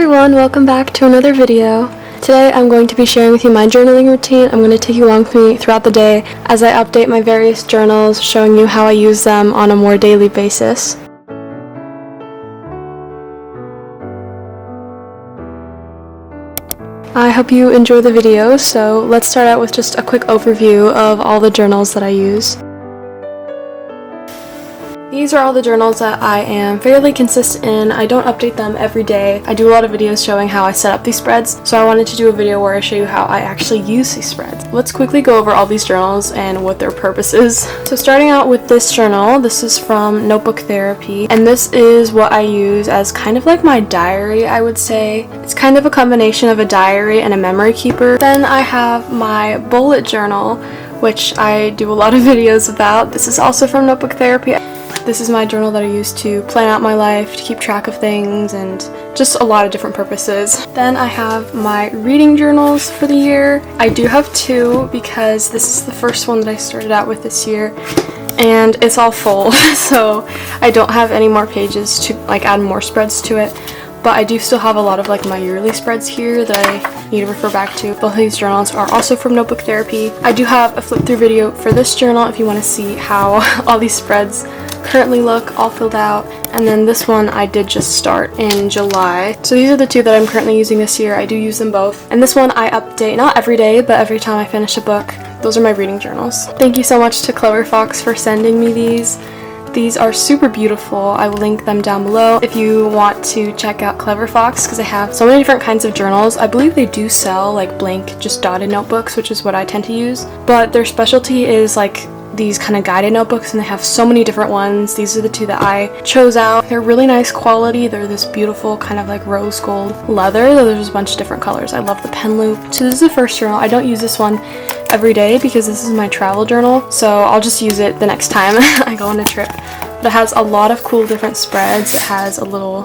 everyone, welcome back to another video. Today I'm going to be sharing with you my journaling routine. I'm going to take you along with me throughout the day as I update my various journals, showing you how I use them on a more daily basis. I hope you enjoy the video, so let's start out with just a quick overview of all the journals that I use. These are all the journals that I am fairly consistent in. I don't update them every day. I do a lot of videos showing how I set up these spreads, so I wanted to do a video where I show you how I actually use these spreads. Let's quickly go over all these journals and what their purpose is. So starting out with this journal, this is from Notebook Therapy, and this is what I use as kind of like my diary, I would say. It's kind of a combination of a diary and a memory keeper. Then I have my bullet journal, which I do a lot of videos about. This is also from Notebook Therapy. This is my journal that I use to plan out my life, to keep track of things, and just a lot of different purposes. Then I have my reading journals for the year. I do have two because this is the first one that I started out with this year, and it's all full, so I don't have any more pages to add more spreads to it. But I do still have a lot of my yearly spreads here that I need to refer back to. Both of these journals are also from Notebook Therapy. I do have a flip through video for this journal if you want to see how all these spreads currently look all filled out. And then this one I did just start in July. So these are the two that I'm currently using this year. I do use them both. And this one I update not every day, but every time I finish a book. Those are my reading journals. Thank you so much to Clever Fox for sending me these. These are super beautiful. I will link them down below if you want to check out Clever Fox, because they have so many different kinds of journals. I believe they do sell blank, just dotted notebooks, which is what I tend to use. But their specialty is these kind of guided notebooks, and they have so many different ones. These are the two that I chose out. They're really nice quality. They're this beautiful kind of rose gold leather, though there's a bunch of different colors. I love the pen loop. So this is the first journal. I don't use this one every day because this is my travel journal, so I'll just use it the next time I go on a trip. But it has a lot of cool different spreads. It has a little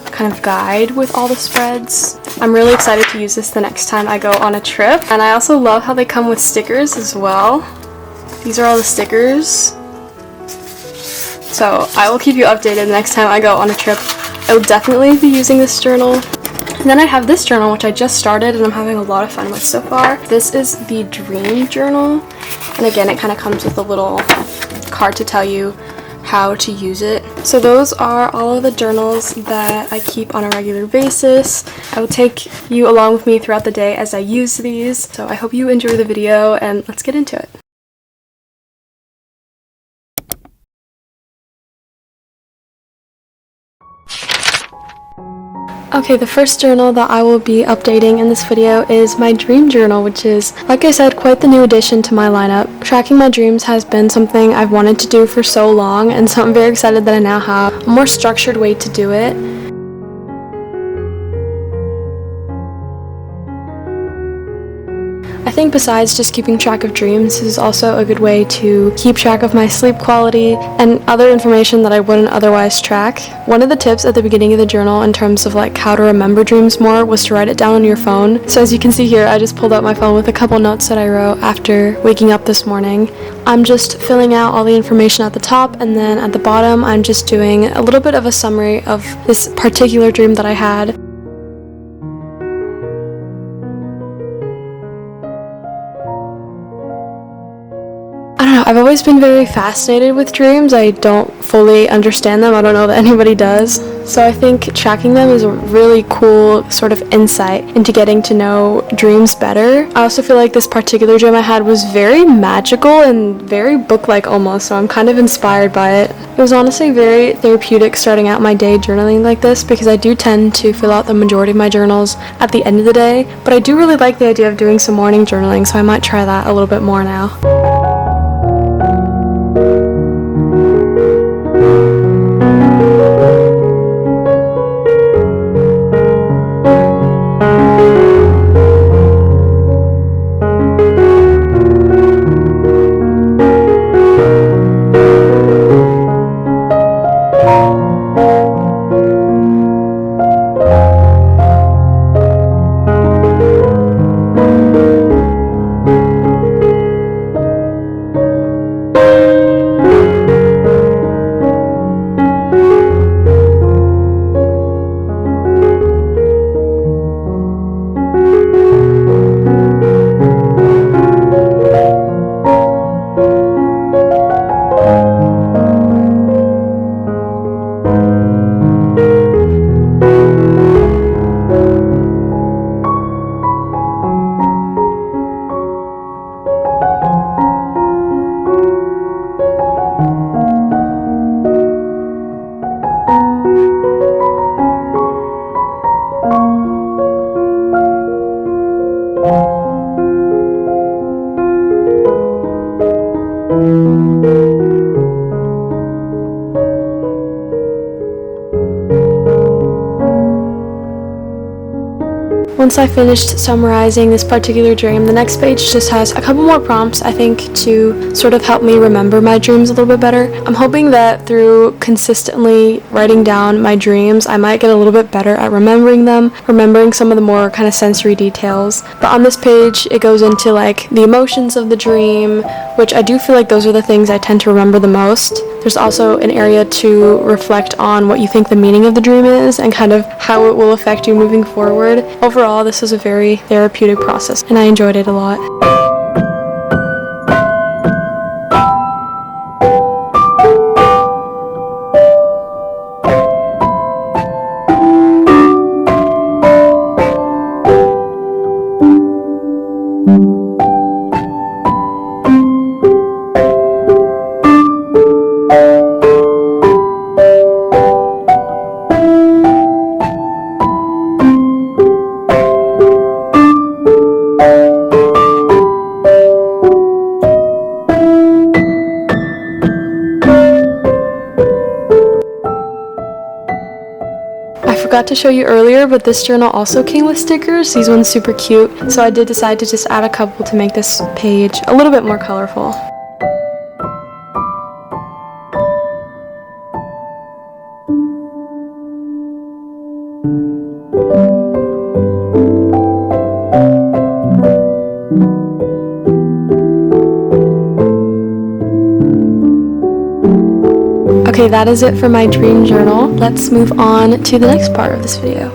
kind of guide with all the spreads. I'm really excited to use this the next time I go on a trip. And I also love how they come with stickers as well. These are all the stickers. So I will keep you updated the next time I go on a trip. I will definitely be using this journal. And then I have this journal, which I just started and I'm having a lot of fun with so far. This is the Dream Journal. And again, it kind of comes with a little card to tell you how to use it. So those are all of the journals that I keep on a regular basis. I will take you along with me throughout the day as I use these. So I hope you enjoy the video, and let's get into it. Okay, the first journal that I will be updating in this video is my dream journal, which is, like I said, quite the new addition to my lineup. Tracking my dreams has been something I've wanted to do for so long, and so I'm very excited that I now have a more structured way to do it. I think besides just keeping track of dreams, this is also a good way to keep track of my sleep quality and other information that I wouldn't otherwise track. One of the tips at the beginning of the journal in terms of how to remember dreams more was to write it down on your phone. So as you can see here, I just pulled out my phone with a couple notes that I wrote after waking up this morning. I'm just filling out all the information at the top, and then at the bottom I'm just doing a little bit of a summary of this particular dream that I had. I've always been very fascinated with dreams. I don't fully understand them. I don't know that anybody does. So I think tracking them is a really cool sort of insight into getting to know dreams better. I also feel like this particular dream I had was very magical and very book-like almost, so I'm kind of inspired by it. It was honestly very therapeutic starting out my day journaling like this, because I do tend to fill out the majority of my journals at the end of the day, but I do really like the idea of doing some morning journaling, so I might try that a little bit more now. Once I finished summarizing this particular dream, the next page just has a couple more prompts, I think, to sort of help me remember my dreams a little bit better. I'm hoping that through consistently writing down my dreams, I might get a little bit better at remembering them, remembering some of the more kind of sensory details. But on this page, it goes into like the emotions of the dream, which I do feel like those are the things I tend to remember the most. There's also an area to reflect on what you think the meaning of the dream is and kind of how it will affect you moving forward. Overall, this is a very therapeutic process, and I enjoyed it a lot. I forgot to show you earlier, but this journal also came with stickers. These ones super cute, so I did decide to just add a couple to make this page a little bit more colorful. Okay, that is it for my dream journal. Let's move on to the next part of this video.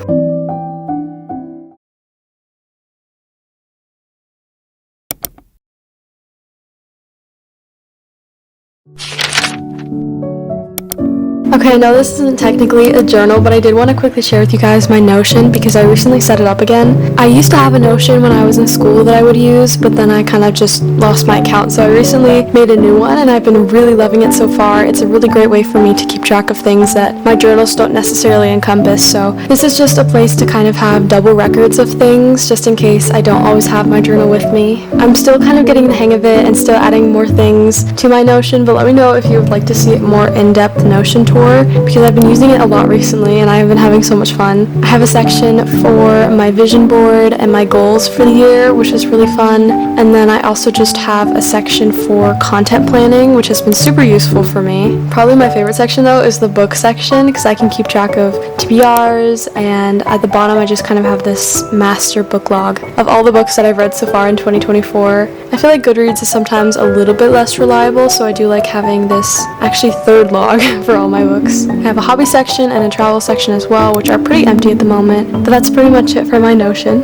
Okay, I know this isn't technically a journal, but I did want to quickly share with you guys my Notion because I recently set it up again. I used to have a Notion when I was in school that I would use, but then I kind of just lost my account, so I recently made a new one and I've been really loving it so far. It's a really great way for me to keep track of things that my journals don't necessarily encompass, so this is just a place to kind of have double records of things, just in case I don't always have my journal with me. I'm still kind of getting the hang of it and still adding more things to my Notion, but let me know if you would like to see a more in-depth Notion tour, because I've been using it a lot recently and I've been having so much fun. I have a section for my vision board and my goals for the year, which is really fun, and then I also just have a section for content planning, which has been super useful for me. Probably my favorite section though is the book section, because I can keep track of TBRs, and at the bottom I just kind of have this master book log of all the books that I've read so far in 2024. I feel like Goodreads is sometimes a little bit less reliable, so I do like having this actually third log for all my books. I have a hobby section and a travel section as well, which are pretty empty at the moment, but that's pretty much it for my Notion.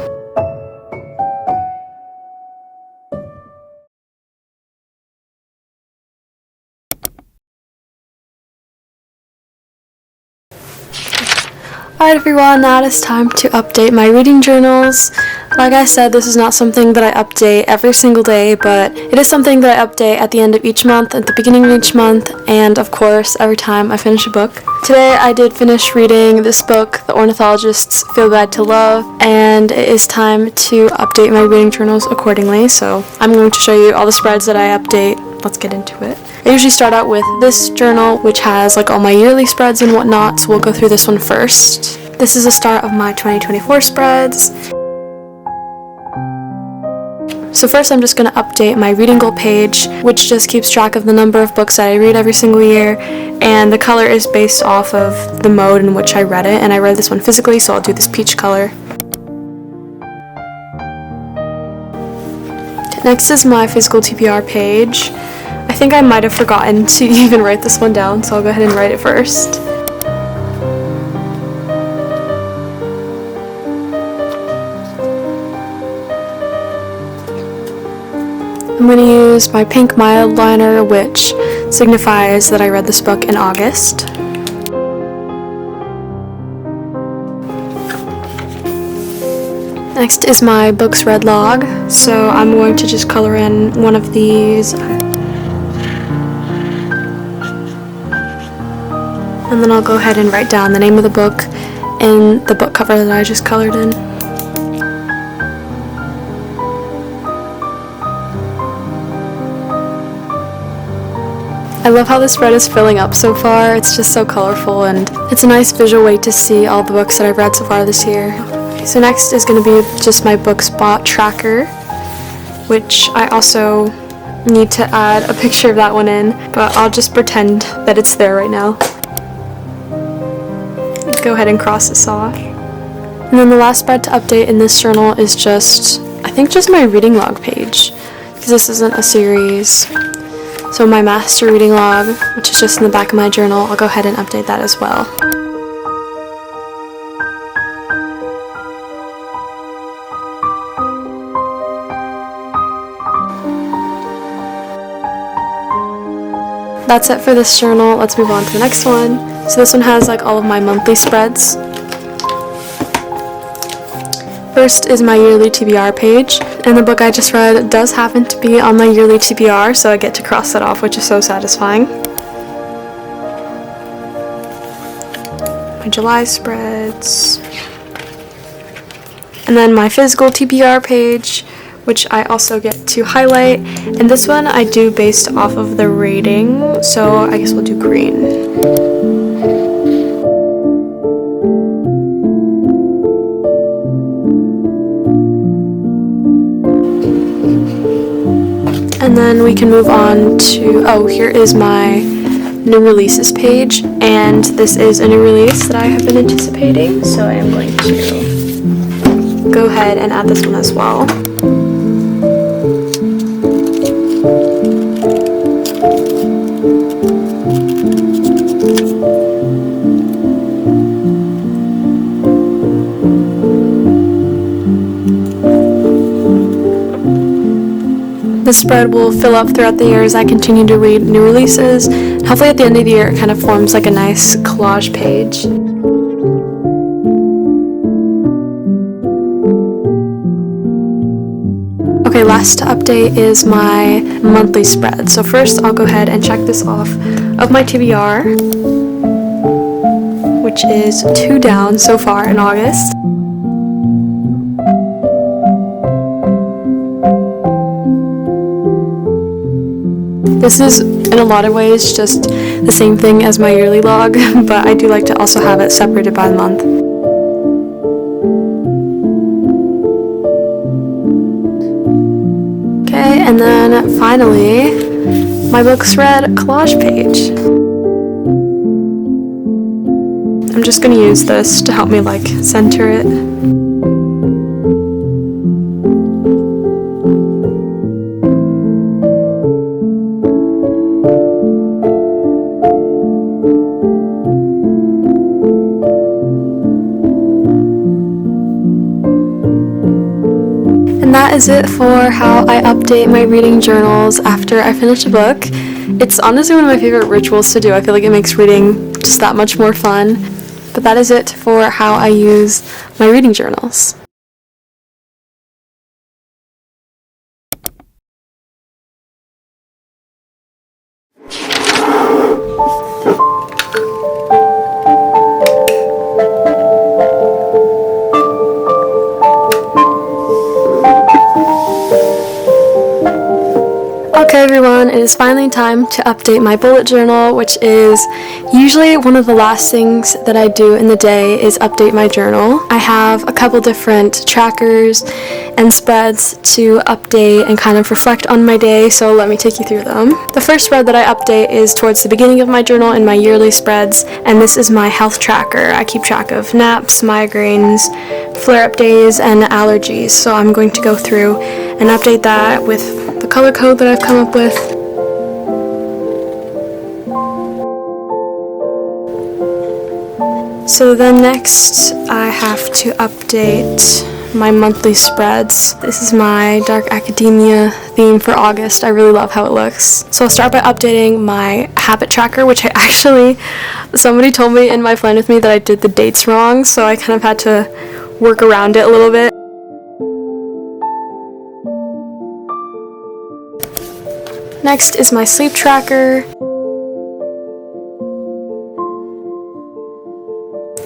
Alright everyone, now it is time to update my reading journals. Like I said, this is not something that I update every single day, but it is something that I update at the end of each month, at the beginning of each month, and of course every time I finish a book. Today I did finish reading this book, The Ornithologist's Field Guide to Love, and it is time to update my reading journals accordingly, so I'm going to show you all the spreads that I update. Let's get into it. I usually start out with this journal, which has like all my yearly spreads and whatnot, so we'll go through this one first. This is the start of my 2024 spreads. So first I'm just going to update my reading goal page, which just keeps track of the number of books that I read every single year, and the color is based off of the mode in which I read it, and I read this one physically, so I'll do this peach color. Next is my physical TBR page. I think I might have forgotten to even write this one down, so I'll go ahead and write it first. I'm going to use my pink mild liner, which signifies that I read this book in August. Next is my books read log, so I'm going to just color in one of these. And then I'll go ahead and write down the name of the book and the book cover that I just colored in. I love how this spread is filling up so far. It's just so colorful and it's a nice visual way to see all the books that I've read so far this year. So next is going to be just my books bought tracker, which I also need to add a picture of that one in, but I'll just pretend that it's there right now. Go ahead and cross this off. And then the last spread to update in this journal is just, I think just my reading log page, because this isn't a series. So my master reading log, which is just in the back of my journal, I'll go ahead and update that as well. That's it for this journal. Let's move on to the next one. So this one has like all of my monthly spreads. First is my yearly TBR page, and the book I just read does happen to be on my yearly TBR, so I get to cross that off, which is so satisfying. My July spreads. And then my physical TBR page, which I also get to highlight. And this one I do based off of the rating, so I guess we'll do green. And then we can move on to, oh, here is my new releases page, and this is a new release that I have been anticipating, so I am going to go ahead and add this one as well. This spread will fill up throughout the year as I continue to read new releases. Hopefully at the end of the year it kind of forms like a nice collage page. Okay, last to update is my monthly spread. So first I'll go ahead and check this off of my TBR, which is 2 down so far in August. This is, in a lot of ways, just the same thing as my yearly log, but I do like to also have it separated by the month. Okay, and then finally, my books read collage page. I'm just going to use this to help me like center it. That is it for how I update my reading journals after I finish a book. It's honestly one of my favorite rituals to do. I feel like it makes reading just that much more fun. But that is it for how I use my reading journals. Okay everyone, it is finally time to update my bullet journal, which is usually one of the last things that I do in the day is update my journal. I have a couple different trackers and spreads to update and kind of reflect on my day, so let me take you through them. The first spread that I update is towards the beginning of my journal in my yearly spreads, and this is my health tracker. I keep track of naps, migraines, flare-up days, and allergies, so I'm going to go through and update that with the color code that I've come up with. So then next I have to update my monthly spreads. This is my dark academia theme for August. I really love how it looks. So I'll start by updating my habit tracker, which somebody told me in my plan with me that I did the dates wrong, so I kind of had to work around it a little bit. Next is my sleep tracker.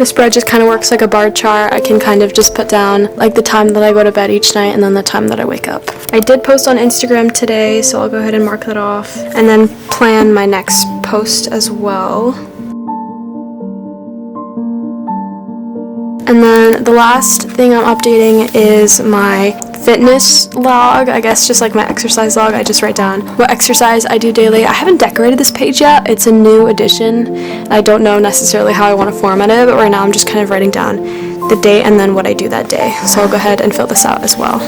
This spread just kind of works like a bar chart. I can kind of just put down like the time that I go to bed each night and then the time that I wake up. I did post on Instagram today, so I'll go ahead and mark that off and then plan my next post as well. And then the last thing I'm updating is my fitness log, I guess just like my exercise log. I just write down what exercise I do daily. I haven't decorated this page yet. It's a new addition. I don't know necessarily how I want to format it, but right now I'm just kind of writing down the date and then what I do that day. So I'll go ahead and fill this out as well.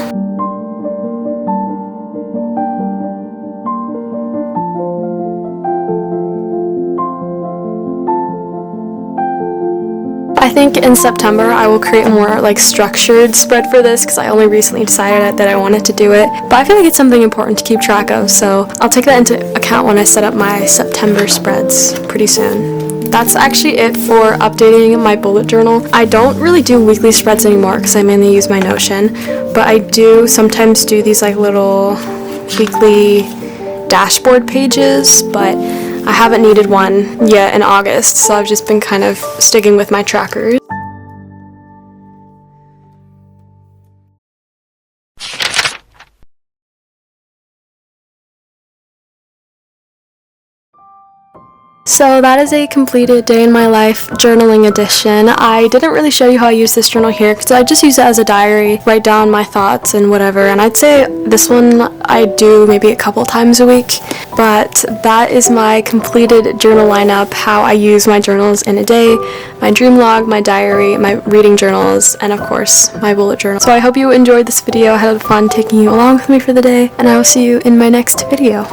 I think in September I will create a more like structured spread for this because I only recently decided that I wanted to do it, but I feel like it's something important to keep track of, so I'll take that into account when I set up my September spreads pretty soon. That's actually it for updating my bullet journal. I don't really do weekly spreads anymore because I mainly use my Notion, but I do sometimes do these like little weekly dashboard pages, but I haven't needed one yet in August, so I've just been kind of sticking with my trackers. So that is a completed day in my life journaling edition. I didn't really show you how I use this journal here because I just use it as a diary, write down my thoughts and whatever, and I'd say this one I do maybe a couple times a week, but that is my completed journal lineup, how I use my journals in a day, my dream log, my diary, my reading journals, and of course my bullet journal. So I hope you enjoyed this video. I had fun taking you along with me for the day, and I will see you in my next video.